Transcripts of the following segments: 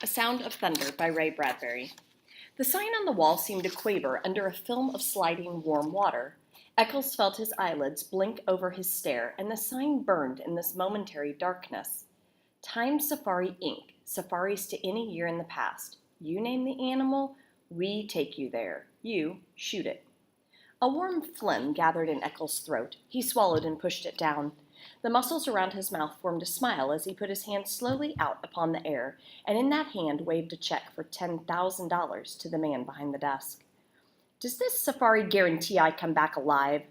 A Sound of Thunder by Ray Bradbury. The sign on the wall seemed to quaver under a film of sliding warm water. Eccles felt his eyelids blink over his stare, and the sign burned in this momentary darkness. Time Safari Inc., safaris to any year in the past. You name the animal, we take you there. You shoot it. A warm phlegm gathered in Eccles' throat. He swallowed and pushed it down. The muscles around his mouth formed a smile as he put his hand slowly out upon the air, and in that hand waved a check for $10,000 to the man behind the desk. Does this safari guarantee I come back alive?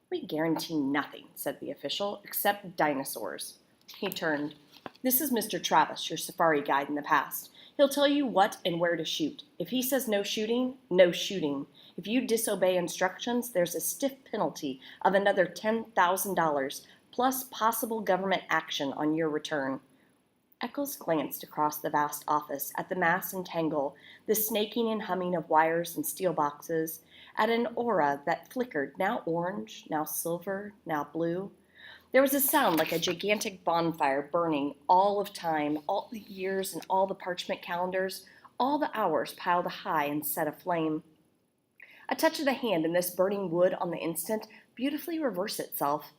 We guarantee nothing, said the official, except dinosaurs. He turned. This is Mr. Travis, your safari guide in the past. He'll tell you what and where to shoot. If he says no shooting, no shooting. If you disobey instructions, there's a stiff penalty of another $10,000, plus possible government action on your return. Eccles glanced across the vast office at the mass and tangle, the snaking and humming of wires and steel boxes, at an aura that flickered, now orange, now silver, now blue. There was a sound like a gigantic bonfire burning all of time, all the years and all the parchment calendars, all the hours piled high and set aflame. A touch of the hand in this burning wood on the instant beautifully reversed itself.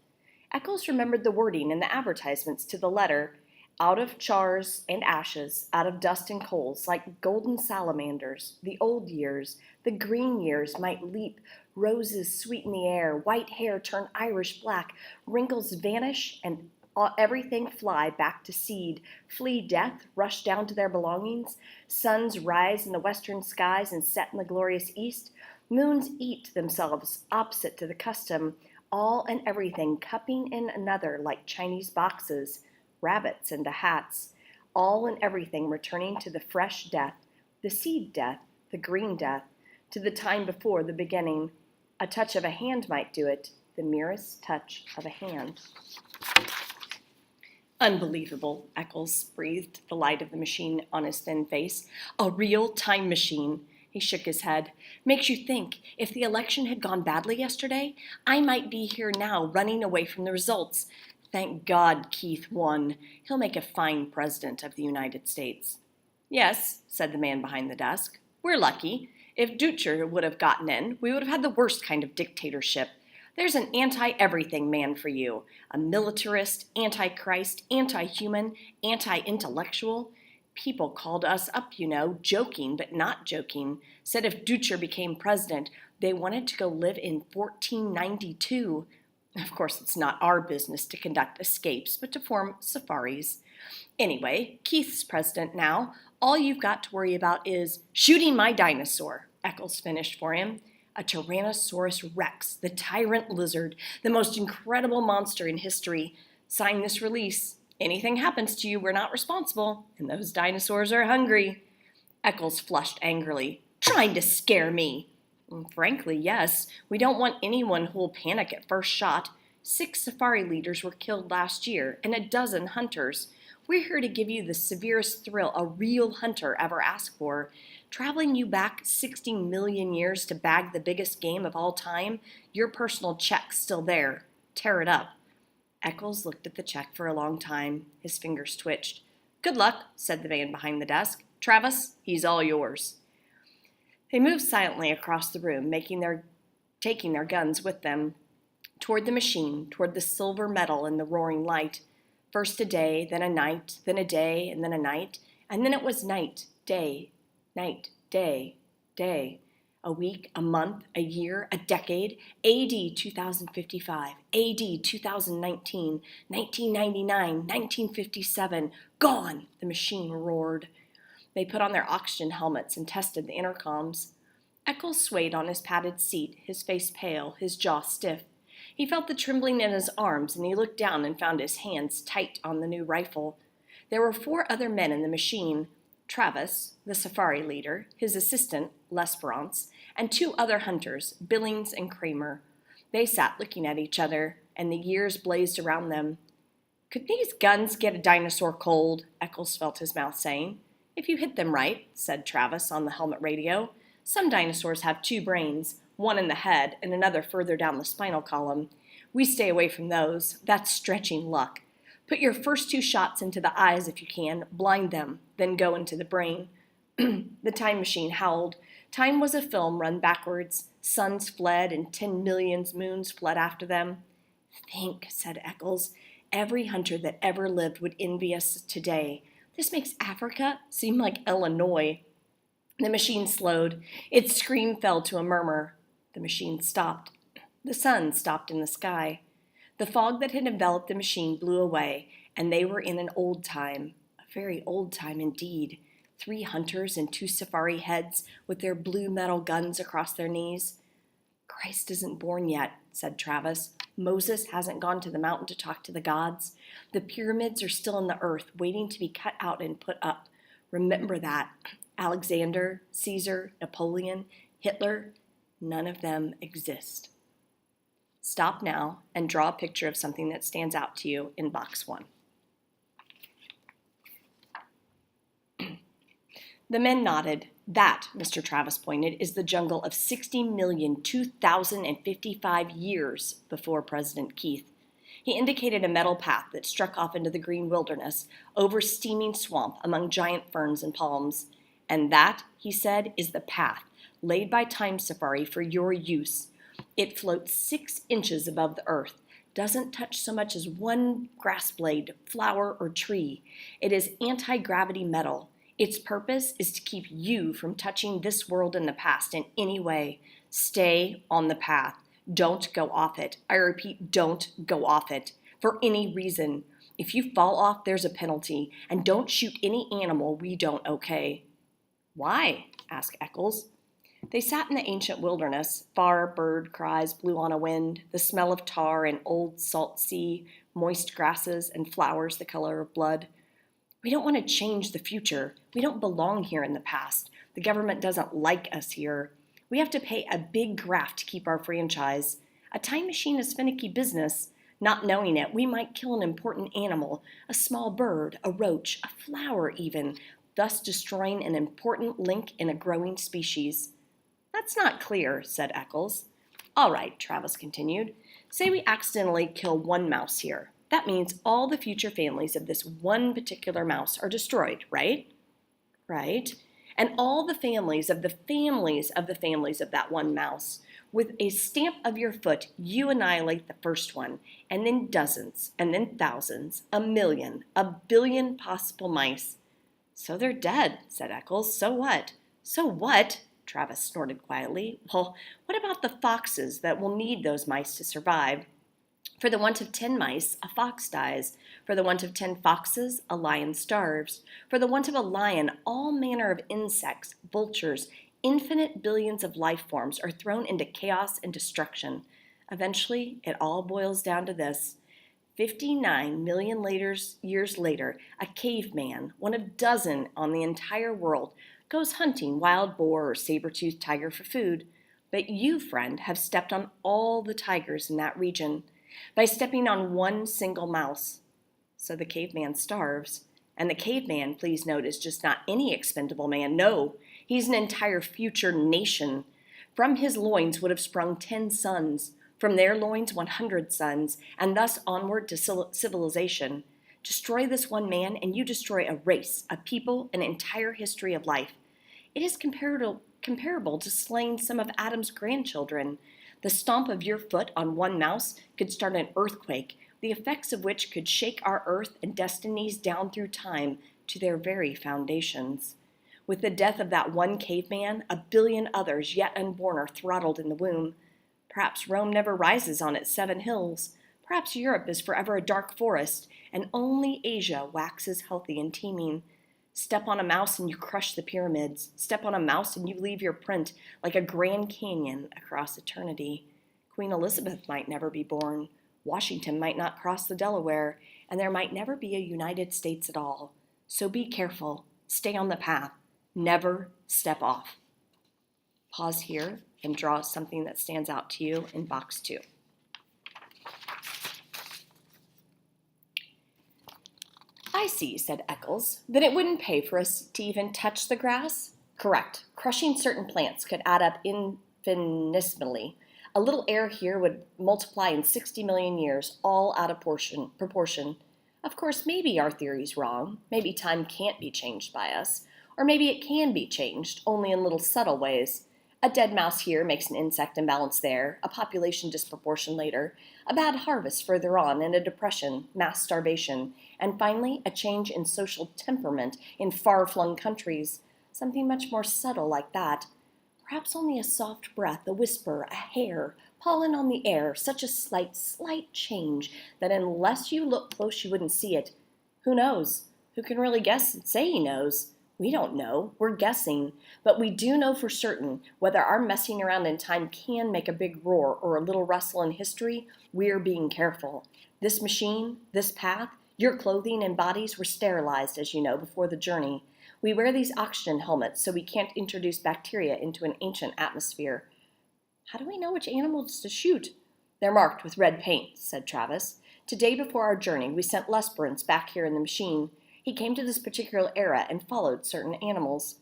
Eccles remembered the wording in the advertisements to the letter, out of chars and ashes, out of dust and coals, like golden salamanders, the old years, the green years might leap, roses sweeten the air, white hair turn Irish black, wrinkles vanish, and everything fly back to seed, flee death, rush down to their belongings, suns rise in the western skies and set in the glorious east, moons eat themselves opposite to the custom, all and everything cupping in another like Chinese boxes, rabbits into hats, all and everything returning to the fresh death, the seed death, the green death, to the time before the beginning. A touch of a hand might do it, the merest touch of a hand. Unbelievable, Eccles breathed the light of the machine on his thin face. A real time machine. He shook his head. Makes you think, if the election had gone badly yesterday, I might be here now running away from the results. Thank God Keith won. He'll make a fine president of the United States. Yes, said the man behind the desk. We're lucky. If Dutcher would have gotten in, we would have had the worst kind of dictatorship. There's an anti-everything man for you. A militarist, anti-Christ, anti-human, anti-intellectual. People called us up, joking but not joking, said if Dutcher became president, they wanted to go live in 1492. Of course, it's not our business to conduct escapes, but to form safaris. Anyway, Keith's president now. All you've got to worry about is shooting my dinosaur, Eccles finished for him. A Tyrannosaurus Rex, the tyrant lizard, the most incredible monster in history. Sign this release. Anything happens to you, we're not responsible, and those dinosaurs are hungry. Eccles flushed angrily. Trying to scare me. Frankly, yes. We don't want anyone who will panic at first shot. 6 safari leaders were killed last year, and a dozen hunters. We're here to give you the severest thrill a real hunter ever asked for. Traveling you back 60 million years to bag the biggest game of all time, your personal check's still there. Tear it up. Eccles looked at the check for a long time. His fingers twitched. Good luck, said the man behind the desk. Travis, he's all yours. They moved silently across the room, taking their guns with them, toward the machine, toward the silver metal and the roaring light. First a day, then a night, then a day, and then a night, and then it was night, day, day. A week, a month, a year, a decade, AD 2055, AD 2019, 1999, 1957, gone, the machine roared. They put on their oxygen helmets and tested the intercoms. Eccles swayed on his padded seat, his face pale, his jaw stiff. He felt the trembling in his arms, and he looked down and found his hands tight on the new rifle. There were 4 other men in the machine. Travis, the safari leader, his assistant, L'Esperance, and 2 other hunters, Billings and Kramer. They sat looking at each other, and the years blazed around them. Could these guns get a dinosaur cold? Eccles felt his mouth saying. If you hit them right, said Travis on the helmet radio. Some dinosaurs have 2 brains, one in the head and another further down the spinal column. We stay away from those. That's stretching luck. Put your first 2 shots into the eyes if you can. Blind them. then go into the brain. The time machine howled. Time was a film run backwards. Suns fled and 10 million moons fled after them. Think, said Eccles. Every hunter that ever lived would envy us today. This makes Africa seem like Illinois. The machine slowed. Its scream fell to a murmur. The machine stopped. The sun stopped in the sky. The fog that had enveloped the machine blew away, and they were in an old time, a very old time indeed. 3 hunters and 2 safari heads with their blue metal guns across their knees. Christ isn't born yet, said Travis. Moses hasn't gone to the mountain to talk to the gods. The pyramids are still in the earth, waiting to be cut out and put up. Remember that. Alexander, Caesar, Napoleon, Hitler, none of them exist. Stop now and draw a picture of something that stands out to you in box 1. The men nodded. That, Mr. Travis pointed, is the jungle of 60,002,055 years before President Keith. He indicated a metal path that struck off into the green wilderness, over steaming swamp among giant ferns and palms. And that, he said, is the path laid by Time Safari for your use. It floats 6 inches above the earth, doesn't touch so much as one grass blade, flower, or tree. It is anti-gravity metal. Its purpose is to keep you from touching this world in the past in any way. Stay on the path. Don't go off it. I repeat, don't go off it. For any reason. If you fall off, there's a penalty. And don't shoot any animal we don't okay. Why? Asked Eccles. They sat in the ancient wilderness. Far bird cries blew on a wind, the smell of tar and old salt sea, moist grasses and flowers the color of blood. We don't want to change the future. We don't belong here in the past. The government doesn't like us here. We have to pay a big graft to keep our franchise. A time machine is finicky business. Not knowing it, we might kill an important animal, a small bird, a roach, a flower even, thus destroying an important link in a growing species. That's not clear, said Eccles. All right, Travis continued. Say we accidentally kill 1 mouse here. That means all the future families of this one particular mouse are destroyed, right? Right. And all the families of the families of the families of that one mouse. With a stamp of your foot, you annihilate the first one, and then dozens, and then thousands, a million, a billion possible mice. So they're dead, said Eccles. So what? So what? Travis snorted quietly. Well, what about the foxes that will need those mice to survive? For the want of 10 mice, a fox dies. For the want of 10 foxes, a lion starves. For the want of a lion, all manner of insects, vultures, infinite billions of life forms are thrown into chaos and destruction. Eventually, it all boils down to this. 59 million years later, a caveman, one of dozen on the entire world, goes hunting wild boar or saber-toothed tiger for food. But you, friend, have stepped on all the tigers in that region by stepping on one single mouse. So the caveman starves. And the caveman, please note, is just not any expendable man. No, he's an entire future nation. From his loins would have sprung 10 sons, from their loins 100 sons, and thus onward to civilization. Destroy this one man, and you destroy a race, a people, an entire history of life. It is comparable to slaying some of Adam's grandchildren. The stomp of your foot on one mouse could start an earthquake, the effects of which could shake our earth and destinies down through time to their very foundations. With the death of that one caveman, a billion others yet unborn are throttled in the womb. Perhaps Rome never rises on its 7 hills. Perhaps Europe is forever a dark forest, and only Asia waxes healthy and teeming. Step on a mouse and you crush the pyramids. Step on a mouse and you leave your print like a Grand Canyon across eternity. Queen Elizabeth might never be born. Washington might not cross the Delaware, and there might never be a United States at all. So be careful. Stay on the path. Never step off. Pause here and draw something that stands out to you in box 2. I see, said Eccles. Then it wouldn't pay for us to even touch the grass? Correct. Crushing certain plants could add up infinitesimally. A little air here would multiply in 60 million years, all out of proportion. Of course, maybe our theory's wrong. Maybe time can't be changed by us. Or maybe it can be changed, only in little subtle ways. A dead mouse here makes an insect imbalance there, a population disproportion later, a bad harvest further on, and a depression, mass starvation, and finally a change in social temperament in far-flung countries. Something much more subtle like that. Perhaps only a soft breath, a whisper, a hair, pollen on the air, such a slight change that unless you look close you wouldn't see it. Who knows? Who can really guess and say he knows? We don't know. We're guessing. But we do know for certain whether our messing around in time can make a big roar or a little rustle in history, we're being careful. This machine, this path, your clothing and bodies were sterilized, as you know, before the journey. We wear these oxygen helmets so we can't introduce bacteria into an ancient atmosphere. How do we know which animals to shoot? They're marked with red paint, said Travis. Today before our journey, we sent Lesperance back here in the machine. He came to this particular era and followed certain animals.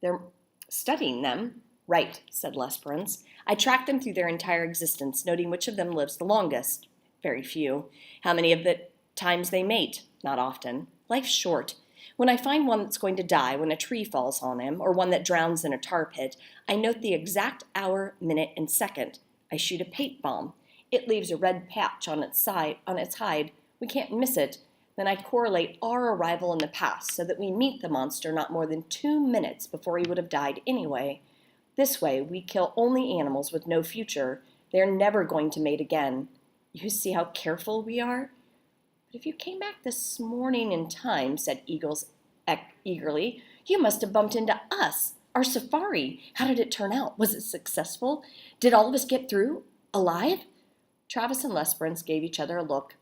They're studying them? Right, said Lesperance. I tracked them through their entire existence, noting which of them lives the longest. Very few. How many of the times they mate? Not often. Life's short. When I find one that's going to die when a tree falls on him, or one that drowns in a tar pit, I note the exact hour, minute, and second. I shoot a paint bomb. It leaves a red patch on its hide. We can't miss it. Then I correlate our arrival in the past so that we meet the monster not more than 2 minutes before he would have died anyway. This way, we kill only animals with no future. They're never going to mate again. You see how careful we are? But if you came back this morning in time, said Eagles eagerly, you must have bumped into us, our safari. How did it turn out? Was it successful? Did all of us get through? Alive? Travis and Lesperance gave each other a look.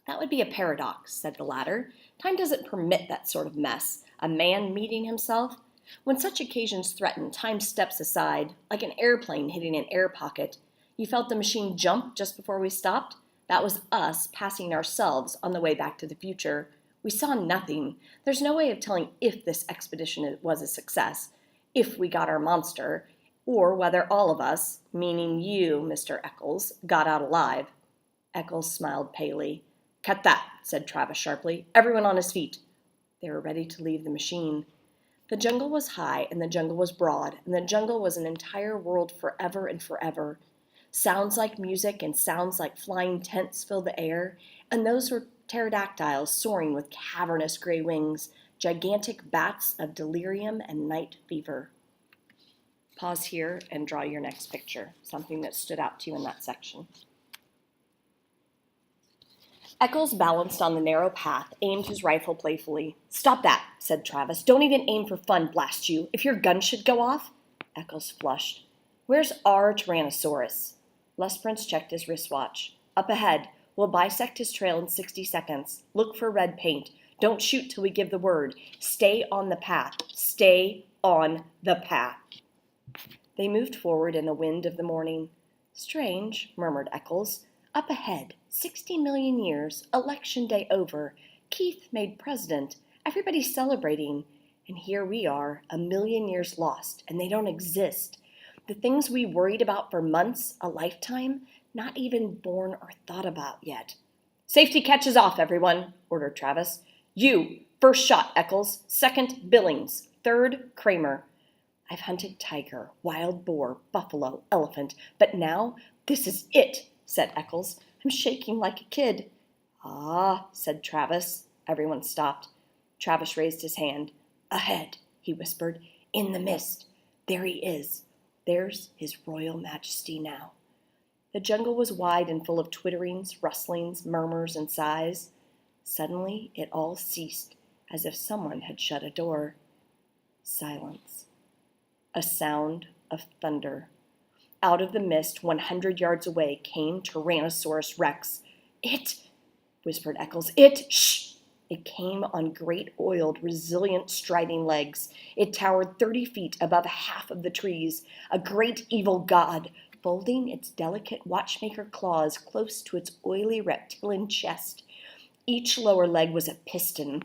That would be a paradox, said the latter. Time doesn't permit that sort of mess. A man meeting himself. When such occasions threaten, time steps aside, like an airplane hitting an air pocket. You felt the machine jump just before we stopped? That was us passing ourselves on the way back to the future. We saw nothing. There's no way of telling if this expedition was a success, if we got our monster, or whether all of us, meaning you, Mr. Eccles, got out alive. Eccles smiled palely. Cut that, said Travis sharply. Everyone on his feet. They were ready to leave the machine. The jungle was high, and the jungle was broad, and the jungle was an entire world forever and forever. Sounds like music and sounds like flying tents fill the air, and those were pterodactyls soaring with cavernous gray wings, gigantic bats of delirium and night fever. Pause here and draw your next picture, something that stood out to you in that section. Eccles balanced on the narrow path, aimed his rifle playfully. Stop that, said Travis. Don't even aim for fun, blast you. If your gun should go off. Eccles flushed. Where's our Tyrannosaurus? Lesperance checked his wristwatch. Up ahead. We'll bisect his trail in 60 seconds. Look for red paint. Don't shoot till we give the word. Stay on the path. Stay on the path. They moved forward in the wind of the morning. Strange, murmured Eccles. Up ahead, 60 million years, election day over. Keith made president. Everybody's celebrating. And here we are, 1,000,000 years lost, and they don't exist. The things we worried about for months, a lifetime, not even born or thought about yet. Safety catches off, everyone, ordered Travis. You, first shot, Eccles. Second, Billings. Third, Kramer. I've hunted tiger, wild boar, buffalo, elephant, but now this is it, said Eccles. I'm shaking like a kid. Ah, said Travis. Everyone stopped. Travis raised his hand. Ahead, he whispered, in the mist. There he is. There's His Royal Majesty now. The jungle was wide and full of twitterings, rustlings, murmurs, and sighs. Suddenly it all ceased, as if someone had shut a door. Silence. A sound of thunder. Out of the mist, 100 yards away, came Tyrannosaurus Rex. It, whispered Eccles. Shh! It came on great, oiled, resilient, striding legs. It towered 30 feet above half of the trees, a great evil god, folding its delicate watchmaker claws close to its oily reptilian chest. Each lower leg was a piston.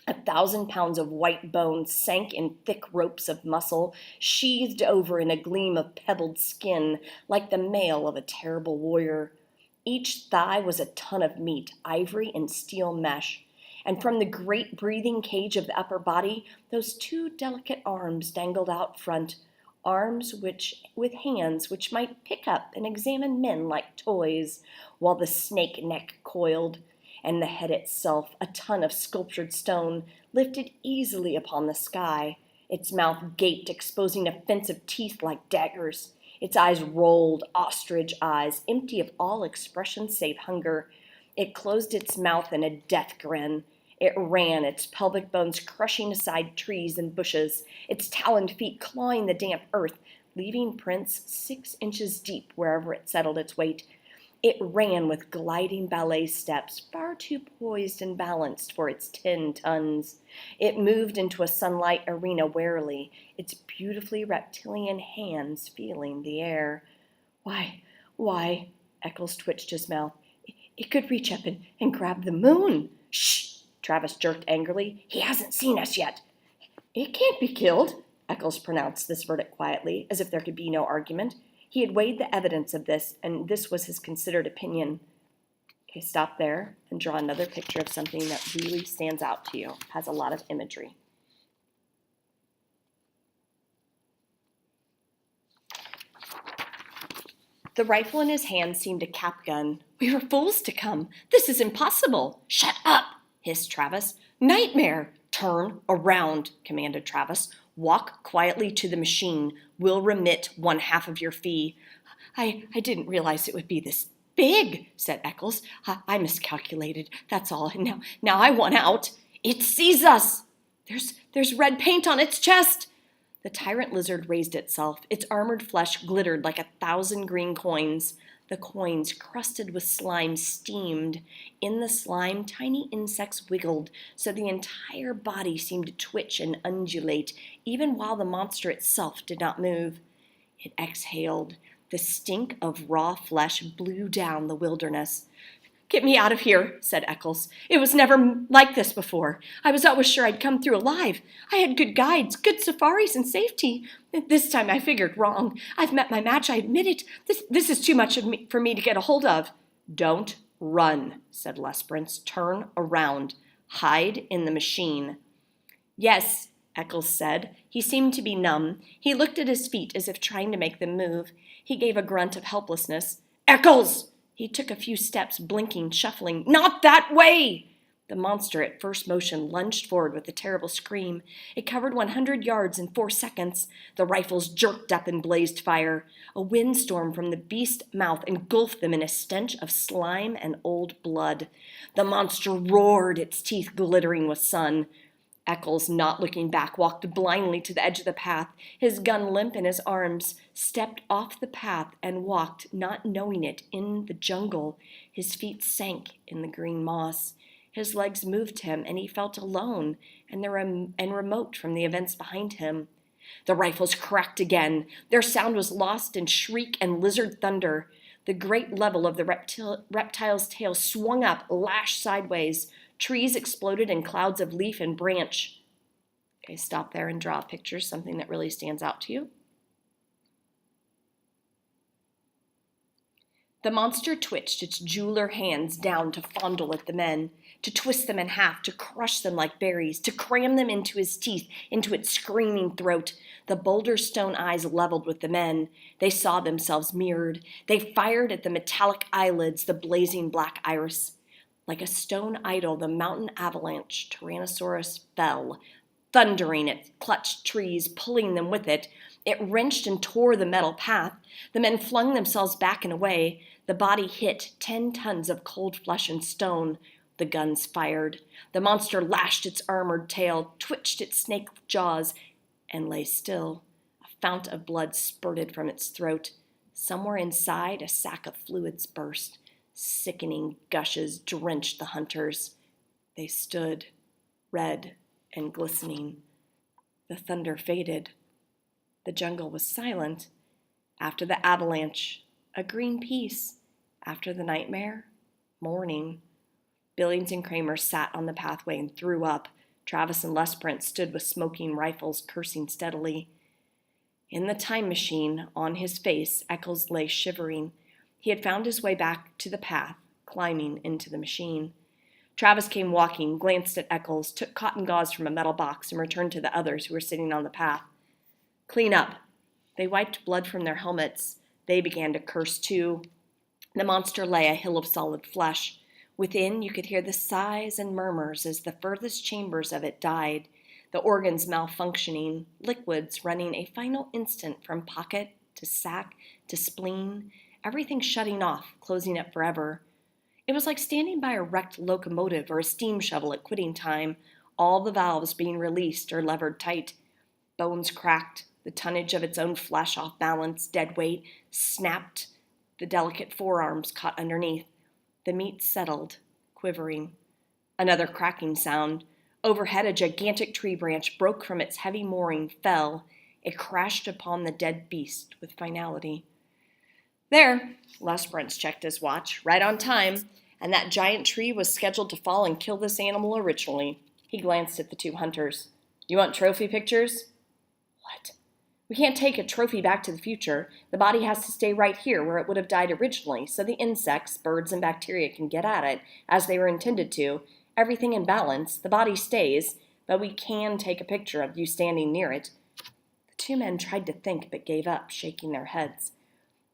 1,000 pounds of white bone sank in thick ropes of muscle, sheathed over in a gleam of pebbled skin, like the mail of a terrible warrior. Each thigh was a ton of meat, ivory and steel mesh. And from the great breathing cage of the upper body, those two delicate arms dangled out front, arms with hands which might pick up and examine men like toys, while the snake neck coiled, and the head itself, a ton of sculptured stone, lifted easily upon the sky. Its mouth gaped, exposing offensive teeth like daggers. Its eyes rolled, ostrich eyes, empty of all expression save hunger. It closed its mouth in a death grin. It ran, its pelvic bones crushing aside trees and bushes, its taloned feet clawing the damp earth, leaving prints 6 inches deep wherever it settled its weight. It ran with gliding ballet steps, far too poised and balanced for its 10 tons. It moved into a sunlight arena warily, its beautifully reptilian hands feeling the air. Why, Eccles twitched his mouth. It could reach up and grab the moon. Shh! Travis jerked angrily. He hasn't seen us yet. It can't be killed, Eccles pronounced this verdict quietly, as if there could be no argument. He had weighed the evidence of this, and this was his considered opinion. Okay, stop there and draw another picture of something that really stands out to you, has a lot of imagery. The rifle in his hand seemed a cap gun. We were fools to come. This is impossible. Shut up, hissed Travis. Nightmare! Turn around, commanded Travis. Walk quietly to the machine. We'll remit 1/2 of your fee. I didn't realize it would be this big, said Eccles. I miscalculated, that's all. Now I want out. It sees us. There's red paint on its chest. The tyrant lizard raised itself. Its armored flesh glittered like 1,000 green coins. The coins, crusted with slime, steamed. In the slime, tiny insects wiggled, so the entire body seemed to twitch and undulate, even while the monster itself did not move. It exhaled. The stink of raw flesh blew down the wilderness. Get me out of here, said Eccles. It was never like this before. I was always sure I'd come through alive. I had good guides, good safaris, and safety. This time I figured wrong. I've met my match, I admit it. This is too much for me to get a hold of. Don't run, said Lesperance. Turn around. Hide in the machine. Yes, Eccles said. He seemed to be numb. He looked at his feet as if trying to make them move. He gave a grunt of helplessness. Eccles! He took a few steps, blinking, shuffling. Not that way! The monster, at first motion, lunged forward with a terrible scream. It covered 100 yards in 4 seconds. The rifles jerked up and blazed fire. A windstorm from the beast's mouth engulfed them in a stench of slime and old blood. The monster roared, its teeth glittering with sun. Eccles, not looking back, walked blindly to the edge of the path, his gun limp in his arms, stepped off the path and walked, not knowing it, in the jungle. His feet sank in the green moss. His legs moved him, and he felt alone and remote from the events behind him. The rifles cracked again. Their sound was lost in shriek and lizard thunder. The great level of the reptile's tail swung up, lashed sideways. Trees exploded in clouds of leaf and branch. Okay, stop there and draw a picture, something that really stands out to you. The monster twitched its jeweler hands down to fondle at the men, to twist them in half, to crush them like berries, to cram them into his teeth, into its screaming throat. The boulder stone eyes leveled with the men. They saw themselves mirrored. They fired at the metallic eyelids, the blazing black iris. Like a stone idol, the mountain avalanche Tyrannosaurus fell, thundering at clutched trees, pulling them with it. It wrenched and tore the metal path. The men flung themselves back and away. The body hit 10 tons of cold flesh and stone. The guns fired. The monster lashed its armored tail, twitched its snake jaws, and lay still. A fount of blood spurted from its throat. Somewhere inside, a sack of fluids burst. Sickening gushes drenched the hunters. They stood, red and glistening. The thunder faded. The jungle was silent. After the avalanche, a green peace. After the nightmare, morning. Billings and Kramer sat on the pathway and threw up. Travis and Lesperance stood with smoking rifles, cursing steadily. In the time machine, on his face, Eccles lay shivering. He had found his way back to the path, climbing into the machine. Travis came walking, glanced at Eccles, took cotton gauze from a metal box, and returned to the others who were sitting on the path. Clean up. They wiped blood from their helmets. They began to curse too. The monster lay a hill of solid flesh. Within, you could hear the sighs and murmurs as the furthest chambers of it died, the organs malfunctioning, liquids running a final instant from pocket to sac to spleen, everything shutting off, closing up forever. It was like standing by a wrecked locomotive or a steam shovel at quitting time, all the valves being released or levered tight. Bones cracked, the tonnage of its own flesh off balance, dead weight, snapped, the delicate forearms caught underneath. The meat settled, quivering. Another cracking sound. Overhead, a gigantic tree branch broke from its heavy mooring, fell. It crashed upon the dead beast with finality. There, Les Brents checked his watch, right on time, and that giant tree was scheduled to fall and kill this animal originally. He glanced at the two hunters. You want trophy pictures? What? We can't take a trophy back to the future. The body has to stay right here where it would have died originally, so the insects, birds, and bacteria can get at it, as they were intended to. Everything in balance. The body stays, but we can take a picture of you standing near it. The two men tried to think, but gave up, shaking their heads.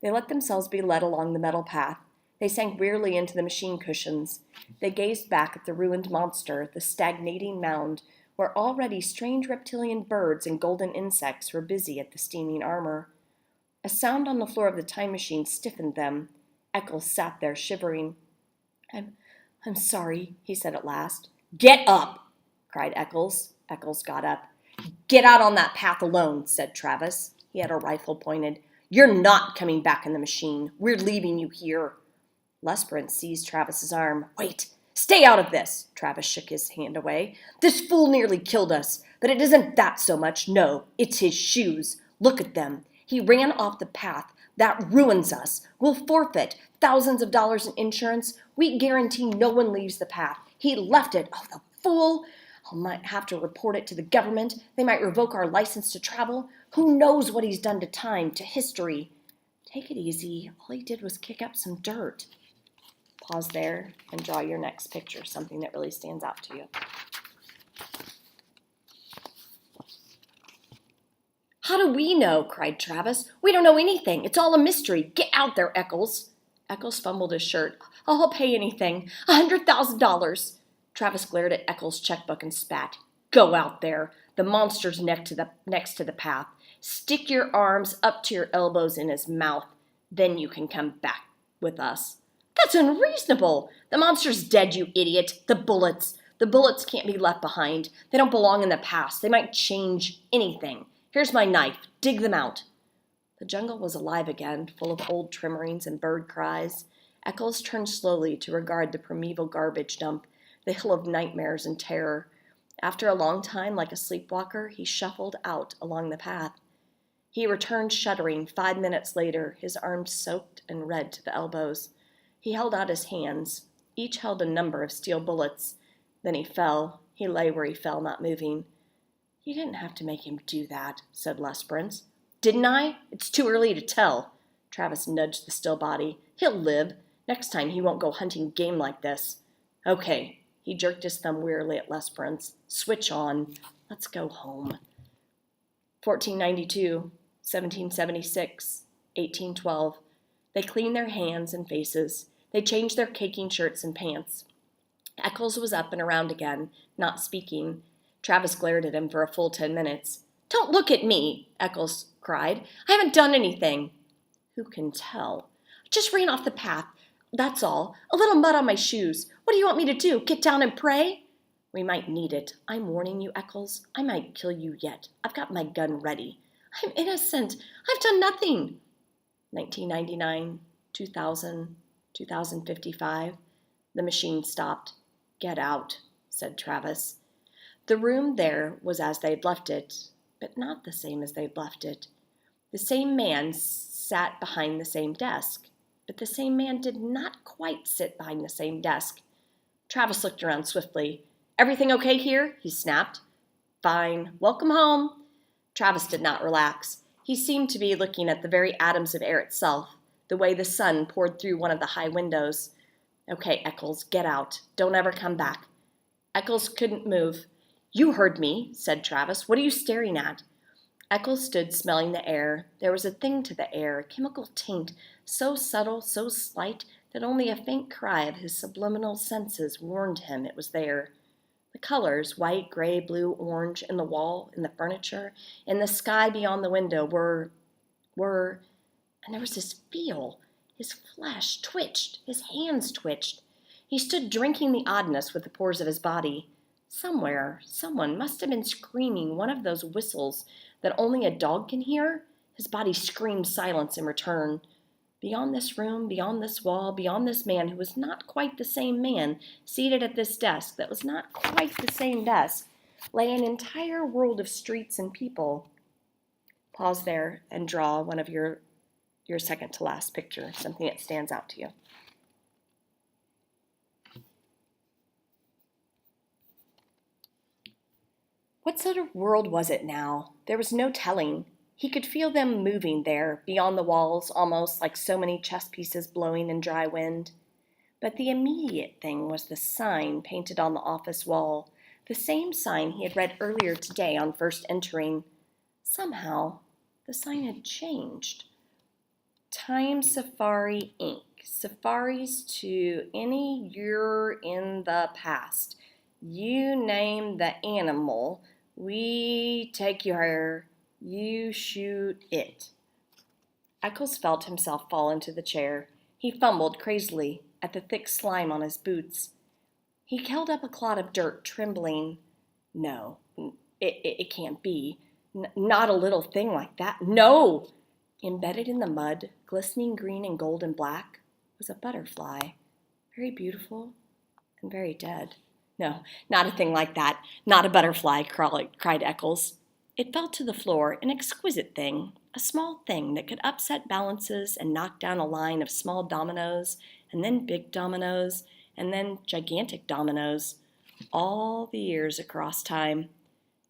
They let themselves be led along the metal path. They sank wearily into the machine cushions. They gazed back at the ruined monster, the stagnating mound, where already strange reptilian birds and golden insects were busy at the steaming armor. A sound on the floor of the time machine stiffened them. Eccles sat there, shivering. I'm sorry, he said at last. Get up, cried Eccles. Eccles got up. Get out on that path alone, said Travis. He had a rifle pointed. You're not coming back in the machine. We're leaving you here. Les Brents seized Travis's arm. Wait, stay out of this. Travis shook his hand away. This fool nearly killed us, but it isn't that so much. No, it's his shoes. Look at them. He ran off the path. That ruins us. We'll forfeit thousands of dollars in insurance. We guarantee no one leaves the path. He left it. Oh, the fool. I might have to report it to the government. They might revoke our license to travel. Who knows what he's done to time, to history? Take it easy. All he did was kick up some dirt. Pause there and draw your next picture, something that really stands out to you. How do we know? Cried Travis. We don't know anything. It's all a mystery. Get out there, Eccles. Eccles fumbled his shirt. Oh, I'll pay anything. $100,000. Travis glared at Eccles' checkbook and spat. Go out there. The monster's next to the path. Stick your arms up to your elbows in his mouth. Then you can come back with us. That's unreasonable. The monster's dead, you idiot. The bullets. The bullets can't be left behind. They don't belong in the past. They might change anything. Here's my knife. Dig them out. The jungle was alive again, full of old trimmerings and bird cries. Eccles turned slowly to regard the primeval garbage dump, the hill of nightmares and terror. After a long time, like a sleepwalker, he shuffled out along the path. He returned shuddering 5 minutes later, his arms soaked and red to the elbows. He held out his hands. Each held a number of steel bullets. Then he fell. He lay where he fell, not moving. You didn't have to make him do that, said Les Brents. Didn't I? It's too early to tell. Travis nudged the still body. He'll live. Next time he won't go hunting game like this. Okay. He jerked his thumb wearily at Les Brents. Switch on. Let's go home. 1492, 1776, 1812. They cleaned their hands and faces. They changed their caking shirts and pants. Eccles was up and around again, not speaking. Travis glared at him for a full 10 minutes. Don't look at me, Eccles cried. I haven't done anything. Who can tell? I just ran off the path. That's all. A little mud on my shoes. What do you want me to do? Get down and pray? We might need it. I'm warning you, Eccles. I might kill you yet. I've got my gun ready. I'm innocent. I've done nothing. 1999, 2000, 2055. The machine stopped. Get out, said Travis. The room there was as they'd left it, but not the same as they'd left it. The same man sat behind the same desk, but the same man did not quite sit behind the same desk. Travis looked around swiftly. Everything okay here? He snapped. Fine. Welcome home. Travis did not relax. He seemed to be looking at the very atoms of air itself, the way the sun poured through one of the high windows. "Okay, Eccles, get out. Don't ever come back." Eccles couldn't move. "You heard me," said Travis. "What are you staring at?" Eccles stood smelling the air. There was a thing to the air, a chemical taint, so subtle, so slight, that only a faint cry of his subliminal senses warned him it was there. The colors, white, gray, blue, orange, in the wall, in the furniture, in the sky beyond the window were, and there was this feel. His flesh twitched, his hands twitched. He stood drinking the oddness with the pores of his body. Somewhere, someone must have been screaming one of those whistles that only a dog can hear. His body screamed silence in return. Beyond this room, beyond this wall, beyond this man who was not quite the same man, seated at this desk that was not quite the same desk, lay an entire world of streets and people. Pause there and draw one of your second to last picture, something that stands out to you. What sort of world was it now? There was no telling. He could feel them moving there, beyond the walls, almost like so many chess pieces blowing in dry wind. But the immediate thing was the sign painted on the office wall, the same sign he had read earlier today on first entering. Somehow, the sign had changed. Time Safari Inc. Safaris to any year in the past. You name the animal, we take your, you shoot it. Eccles felt himself fall into the chair. He fumbled crazily at the thick slime on his boots. He held up a clod of dirt, trembling. No, it can't be. Not a little thing like that. No! Embedded in the mud, glistening green and gold and black, was a butterfly, very beautiful and very dead. No, not a thing like that. Not a butterfly, cried Eccles. It fell to the floor, an exquisite thing, a small thing that could upset balances and knock down a line of small dominoes, and then big dominoes, and then gigantic dominoes, all the years across time.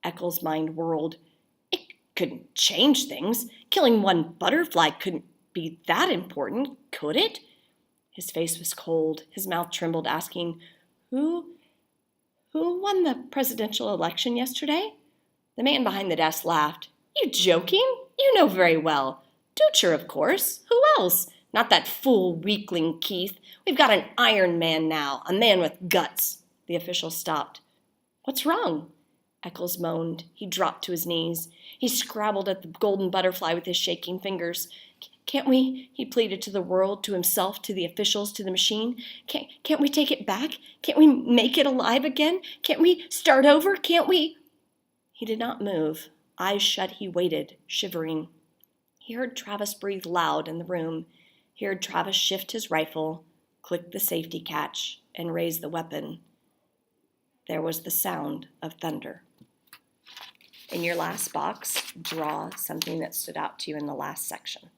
Eccles' mind whirled. It couldn't change things. Killing one butterfly couldn't be that important, could it? His face was cold. His mouth trembled, asking, Who won the presidential election yesterday? The man behind the desk laughed. You joking? You know very well. Dutcher, of course. Who else? Not that fool weakling Keith. We've got an Iron Man now, a man with guts. The official stopped. What's wrong? Eccles moaned. He dropped to his knees. He scrabbled at the golden butterfly with his shaking fingers. Can't we, he pleaded to the world, to himself, to the officials, to the machine, can't we take it back? Can't we make it alive again? Can't we start over? Can't we? He did not move. Eyes shut, he waited, shivering. He heard Travis breathe loud in the room. He heard Travis shift his rifle, click the safety catch, and raise the weapon. There was the sound of thunder. In your last box, draw something that stood out to you in the last section.